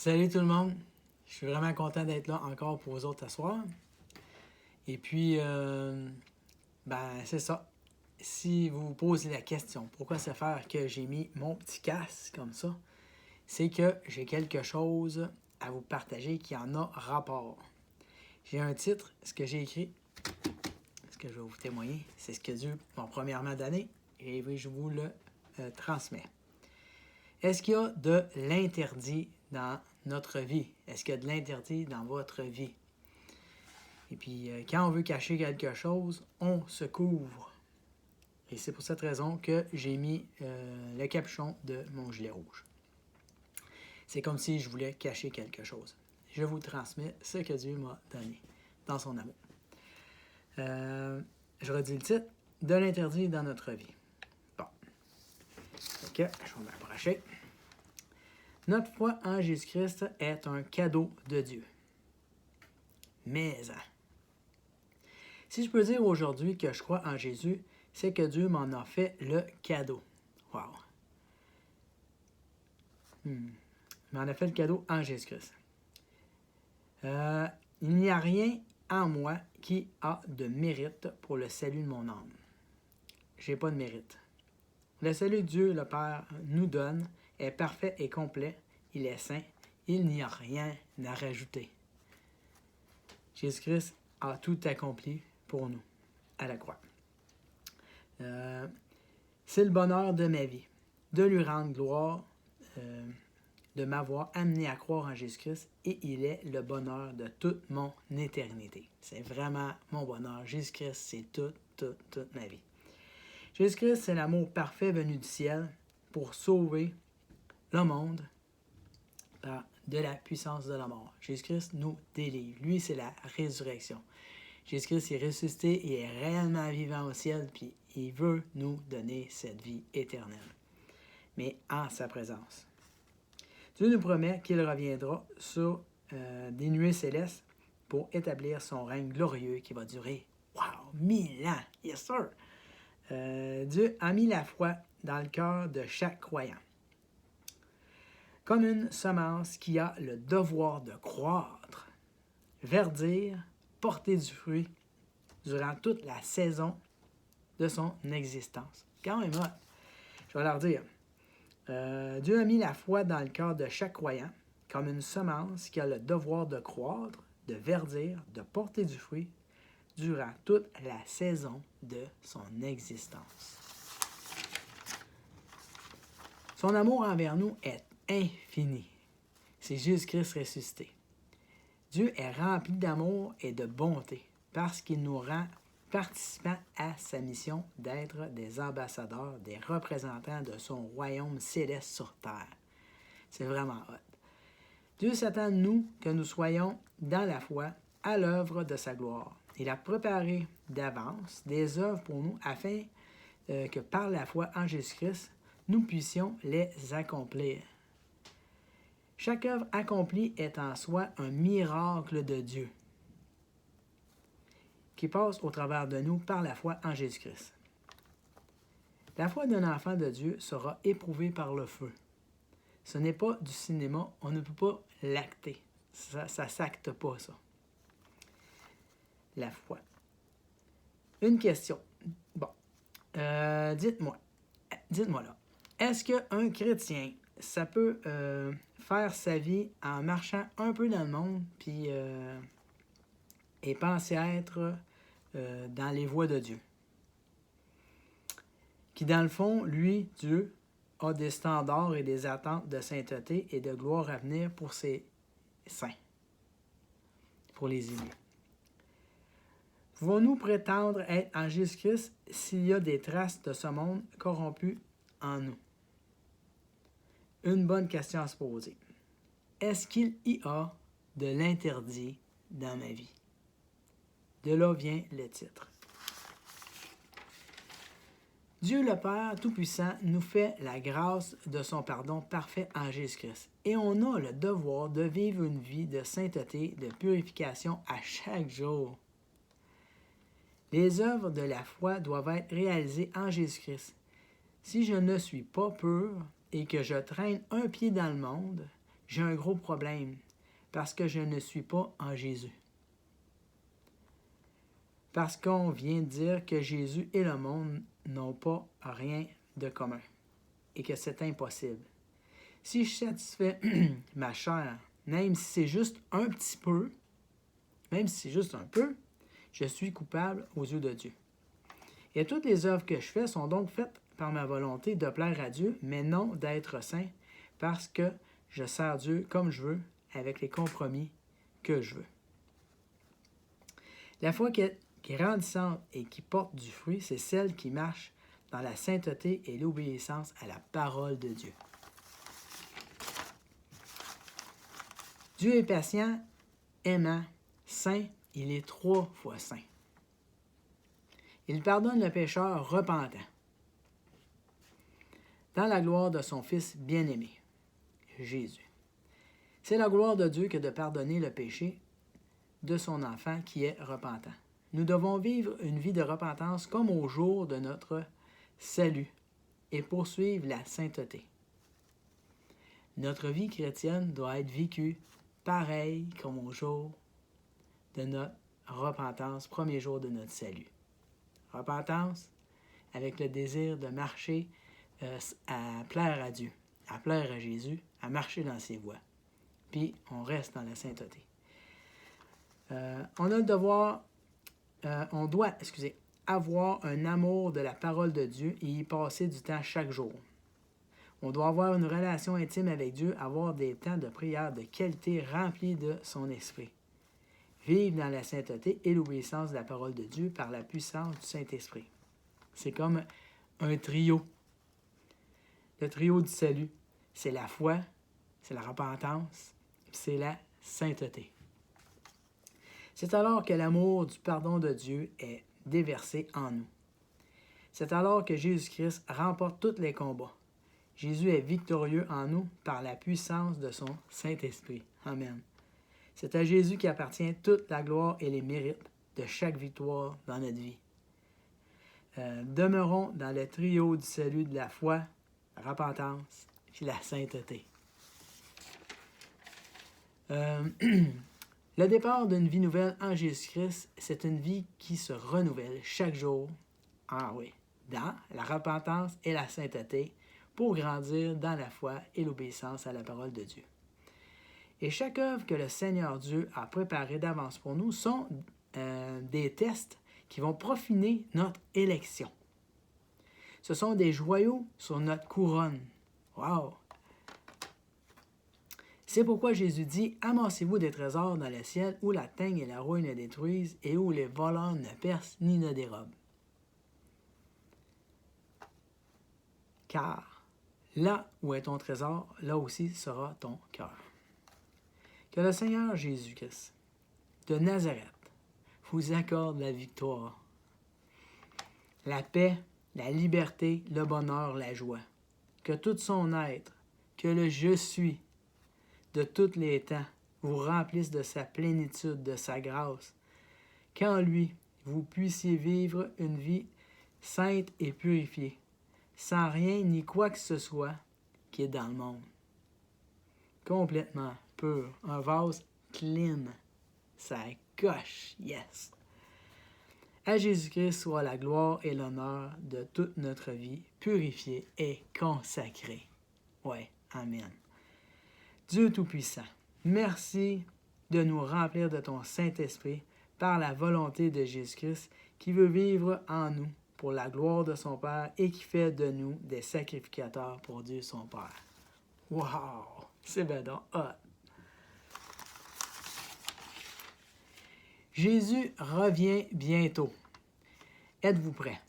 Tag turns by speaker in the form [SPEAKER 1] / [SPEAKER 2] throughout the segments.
[SPEAKER 1] Salut tout le monde! Je suis vraiment content d'être là encore pour vous autres ce soir. Et puis, c'est ça. Si vous vous posez la question, pourquoi ça fait que j'ai mis mon petit casque comme ça, c'est que j'ai quelque chose à vous partager qui en a rapport. J'ai un titre, ce que j'ai écrit, ce que je vais vous témoigner, c'est ce que Dieu m'a premièrement donné et je vous le transmets. Est-ce qu'il y a de l'interdit dans notre vie? Est-ce qu'il y a de l'interdit dans votre vie? Et puis, quand on veut cacher quelque chose, on se couvre. Et c'est pour cette raison que j'ai mis le capuchon de mon gilet rouge. C'est comme si je voulais cacher quelque chose. Je vous transmets ce que Dieu m'a donné dans son amour. Je redis le titre, de l'interdit dans notre vie. Bon. Ok, je vais m'approcher. Notre foi en Jésus-Christ est un cadeau de Dieu. Mais, si je peux dire aujourd'hui que je crois en Jésus, c'est que Dieu m'en a fait le cadeau. Wow! Il m'en a fait le cadeau en Jésus-Christ. Il n'y a rien en moi qui a de mérite pour le salut de mon âme. Je n'ai pas de mérite. Le salut que Dieu, le Père, nous donne est parfait et complet. Il est saint. Il n'y a rien à rajouter. Jésus-Christ a tout accompli pour nous à la croix. C'est le bonheur de ma vie, de lui rendre gloire, de m'avoir amené à croire en Jésus-Christ, et il est le bonheur de toute mon éternité. C'est vraiment mon bonheur. Jésus-Christ, c'est toute ma vie. Jésus-Christ, c'est l'amour parfait venu du ciel pour sauver le monde de la puissance de la mort. Jésus-Christ nous délivre. Lui, c'est la résurrection. Jésus-Christ est ressuscité et est réellement vivant au ciel, puis il veut nous donner cette vie éternelle, mais en sa présence. Dieu nous promet qu'il reviendra sur des nuées célestes pour établir son règne glorieux qui va durer, 1000 ans! Yes, sir! Dieu a mis la foi dans le cœur de chaque croyant, comme une semence qui a le devoir de croître, verdir, porter du fruit durant toute la saison de son existence. Quand même, je vais leur dire. Dieu a mis la foi dans le cœur de chaque croyant comme une semence qui a le devoir de croître, de verdir, de porter du fruit durant toute la saison de son existence. Son amour envers nous est infini. C'est Jésus-Christ ressuscité. Dieu est rempli d'amour et de bonté parce qu'il nous rend participants à sa mission d'être des ambassadeurs, des représentants de son royaume céleste sur terre. C'est vraiment hot. Dieu s'attend de nous que nous soyons dans la foi à l'œuvre de sa gloire. Il a préparé d'avance des œuvres pour nous afin que par la foi en Jésus-Christ, nous puissions les accomplir. Chaque œuvre accomplie est en soi un miracle de Dieu qui passe au travers de nous par la foi en Jésus-Christ. La foi d'un enfant de Dieu sera éprouvée par le feu. Ce n'est pas du cinéma, on ne peut pas l'acter. Ça ne s'acte pas, ça. La foi. Une question. Bon. Dites-moi là. Est-ce qu'un chrétien, ça peut faire sa vie en marchant un peu dans le monde, puis et penser être dans les voies de Dieu? Qui, dans le fond, lui, Dieu, a des standards et des attentes de sainteté et de gloire à venir pour ses saints, pour les élus. Pouvons-nous prétendre être en Jésus-Christ s'il y a des traces de ce monde corrompu en nous? Une bonne question à se poser. Est-ce qu'il y a de l'interdit dans ma vie? De là vient le titre. Dieu le Père Tout-Puissant nous fait la grâce de son pardon parfait en Jésus-Christ. Et on a le devoir de vivre une vie de sainteté, de purification à chaque jour. Les œuvres de la foi doivent être réalisées en Jésus-Christ. Si je ne suis pas pur et que je traîne un pied dans le monde, j'ai un gros problème parce que je ne suis pas en Jésus. Parce qu'on vient de dire que Jésus et le monde n'ont pas rien de commun et que c'est impossible. Si je satisfais ma chair, même si c'est juste un petit peu, même si c'est juste un peu, je suis coupable aux yeux de Dieu. Et toutes les œuvres que je fais sont donc faites par ma volonté de plaire à Dieu, mais non d'être saint, parce que je sers Dieu comme je veux, avec les compromis que je veux. La foi qui est grandissante et qui porte du fruit, c'est celle qui marche dans la sainteté et l'obéissance à la parole de Dieu. Dieu est patient, aimant, saint, il est 3 fois saint. Il pardonne le pécheur repentant, dans la gloire de son Fils bien-aimé, Jésus. C'est la gloire de Dieu que de pardonner le péché de son enfant qui est repentant. Nous devons vivre une vie de repentance comme au jour de notre salut et poursuivre la sainteté. Notre vie chrétienne doit être vécue pareil comme au jour de notre repentance, premier jour de notre salut. Repentance avec le désir de marcher à plaire à Dieu, à plaire à Jésus, à marcher dans ses voies. Puis on reste dans la sainteté. On doit avoir un amour de la parole de Dieu et y passer du temps chaque jour. On doit avoir une relation intime avec Dieu, avoir des temps de prière de qualité remplis de son esprit. Vivre dans la sainteté et l'obéissance de la parole de Dieu par la puissance du Saint-Esprit. C'est comme un trio. Le trio du salut, c'est la foi, c'est la repentance, c'est la sainteté. C'est alors que l'amour du pardon de Dieu est déversé en nous. C'est alors que Jésus-Christ remporte tous les combats. Jésus est victorieux en nous par la puissance de son Saint-Esprit. Amen. C'est à Jésus qui appartient toute la gloire et les mérites de chaque victoire dans notre vie. Demeurons dans le trio du salut de la foi, la repentance et la sainteté. Le départ d'une vie nouvelle en Jésus-Christ, c'est une vie qui se renouvelle chaque jour, dans la repentance et la sainteté, pour grandir dans la foi et l'obéissance à la parole de Dieu. Et chaque œuvre que le Seigneur Dieu a préparée d'avance pour nous sont des tests qui vont profiner notre élection. Ce sont des joyaux sur notre couronne. Wow! C'est pourquoi Jésus dit « Amassez-vous des trésors dans le ciel où la teigne et la rouille ne détruisent et où les voleurs ne percent ni ne dérobent. » Car là où est ton trésor, là aussi sera ton cœur. Que le Seigneur Jésus-Christ de Nazareth vous accorde la victoire, la paix, la liberté, le bonheur, la joie. Que tout son être, que le « je suis » de tous les temps vous remplisse de sa plénitude, de sa grâce, qu'en lui, vous puissiez vivre une vie sainte et purifiée, sans rien ni quoi que ce soit qui est dans le monde. Complètement pur, un vase clean, ça coche, yes! À Jésus-Christ soit la gloire et l'honneur de toute notre vie, purifiée et consacrée. Ouais, amen. Dieu Tout-Puissant, merci de nous remplir de ton Saint-Esprit par la volonté de Jésus-Christ qui veut vivre en nous pour la gloire de son Père et qui fait de nous des sacrificateurs pour Dieu son Père. Wow! C'est ben donc hot! Jésus revient bientôt. Êtes-vous prêts?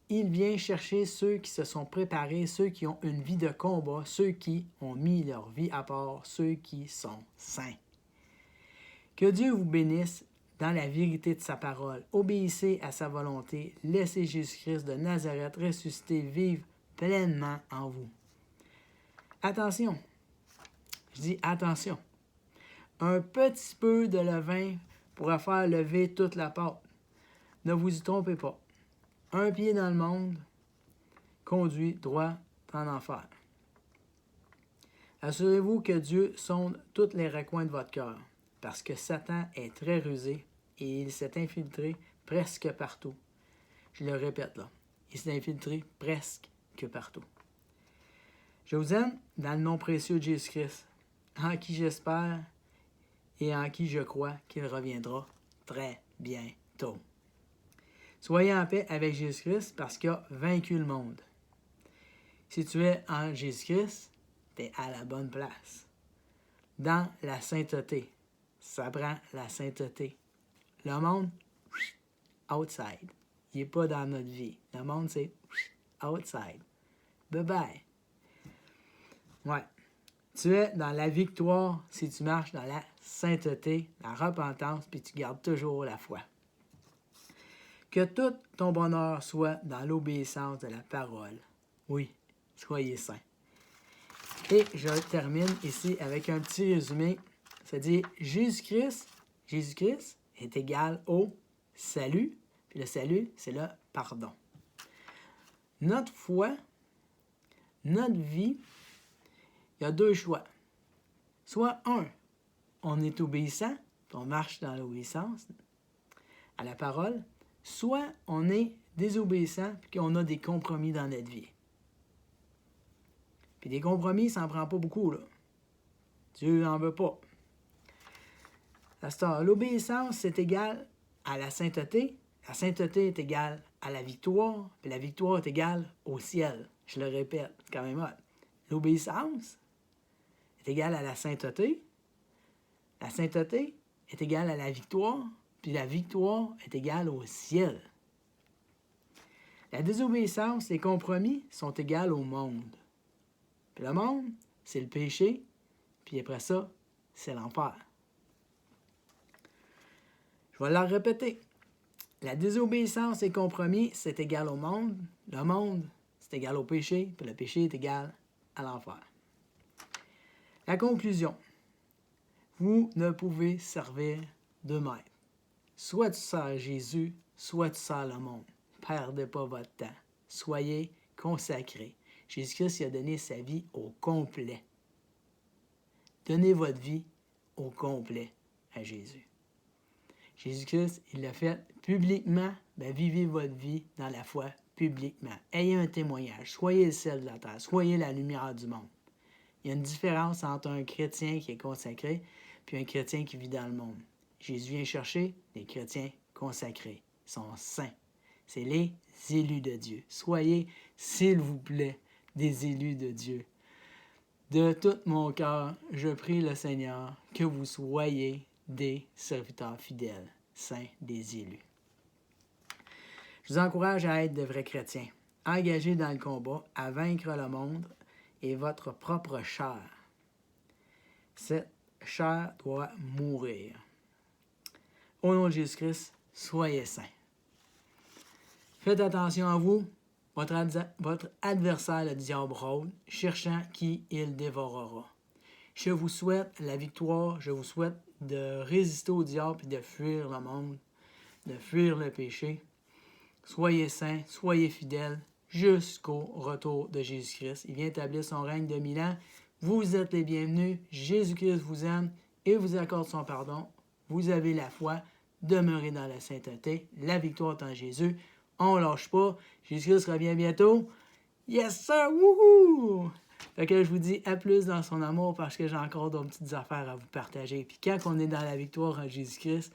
[SPEAKER 1] Il vient chercher ceux qui se sont préparés, ceux qui ont une vie de combat, ceux qui ont mis leur vie à part, ceux qui sont saints. Que Dieu vous bénisse dans la vérité de sa parole. Obéissez à sa volonté. Laissez Jésus-Christ de Nazareth ressusciter vivre pleinement en vous. Attention, je dis attention. Un petit peu de levain pourra faire lever toute la pâte. Ne vous y trompez pas. Un pied dans le monde conduit droit en enfer. Assurez-vous que Dieu sonde tous les recoins de votre cœur, parce que Satan est très rusé et il s'est infiltré presque partout. Je le répète là, il s'est infiltré presque partout. Je vous aime dans le nom précieux de Jésus-Christ, en qui j'espère et en qui je crois qu'il reviendra très bientôt. Soyez en paix avec Jésus-Christ parce qu'il a vaincu le monde. Si tu es en Jésus-Christ, tu es à la bonne place. Dans la sainteté. Ça prend la sainteté. Le monde, outside. Il n'est pas dans notre vie. Le monde, c'est outside. Bye-bye. Ouais. Tu es dans la victoire si tu marches dans la sainteté, la repentance, puis tu gardes toujours la foi. Que tout ton bonheur soit dans l'obéissance de la parole. Oui, soyez saints. Et je termine ici avec un petit résumé. C'est-à-dire, Jésus-Christ est égal au salut. Puis le salut, c'est le pardon. Notre foi, notre vie, il y a deux choix. Soit on est obéissant, puis on marche dans l'obéissance à la parole. Soit on est désobéissant, puis qu'on a des compromis dans notre vie. Puis des compromis, ça n'en prend pas beaucoup, là. Dieu n'en veut pas. L'obéissance, c'est égal à la sainteté. La sainteté est égale à la victoire, puis la victoire est égale au ciel. Je le répète, c'est quand même hot. L'obéissance est égale à la sainteté. La sainteté est égale à la victoire, puis la victoire est égale au ciel. La désobéissance, les compromis sont égales au monde. Puis le monde, c'est le péché, puis après ça, c'est l'enfer. Je vais la répéter. La désobéissance et compromis, c'est égal au monde. Le monde, c'est égal au péché, puis le péché est égal à l'enfer. La conclusion. Vous ne pouvez servir deux maîtres. Soit tu sers Jésus, soit tu sers le monde. Perdez pas votre temps. Soyez consacrés. Jésus-Christ a donné sa vie au complet. Donnez votre vie au complet à Jésus. Jésus-Christ, il l'a fait publiquement. Vivez votre vie dans la foi publiquement. Ayez un témoignage. Soyez le sel de la terre. Soyez la lumière du monde. Il y a une différence entre un chrétien qui est consacré et un chrétien qui vit dans le monde. Jésus vient chercher les chrétiens consacrés. Ils sont saints. C'est les élus de Dieu. Soyez, s'il vous plaît, des élus de Dieu. De tout mon cœur, je prie le Seigneur que vous soyez des serviteurs fidèles, saints, des élus. Je vous encourage à être de vrais chrétiens, engagés dans le combat, à vaincre le monde et votre propre chair. Cette chair doit mourir. Au nom de Jésus-Christ, soyez saints. Faites attention à vous. Votre adversaire, le diable, rôde, cherchant qui il dévorera. Je vous souhaite la victoire. Je vous souhaite de résister au diable et de fuir le monde, de fuir le péché. Soyez saints, soyez fidèles jusqu'au retour de Jésus-Christ. Il vient établir son règne de 1000 ans. Vous êtes les bienvenus. Jésus-Christ vous aime et vous accorde son pardon. Vous avez la foi. Demeurez dans la sainteté. La victoire est en Jésus. On ne lâche pas. Jésus-Christ revient bientôt. Yes, sir! Wouhou! Fait que je vous dis à plus dans son amour parce que j'ai encore d'autres petites affaires à vous partager. Puis quand on est dans la victoire en Jésus-Christ,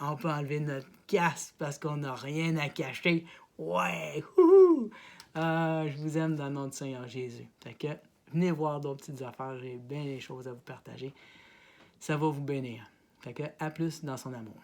[SPEAKER 1] on peut enlever notre casque parce qu'on n'a rien à cacher. Ouais! Wouhou! Je vous aime dans le nom du Seigneur Jésus. Fait que venez voir d'autres petites affaires. J'ai bien des choses à vous partager. Ça va vous bénir. Fait que à plus dans son amour.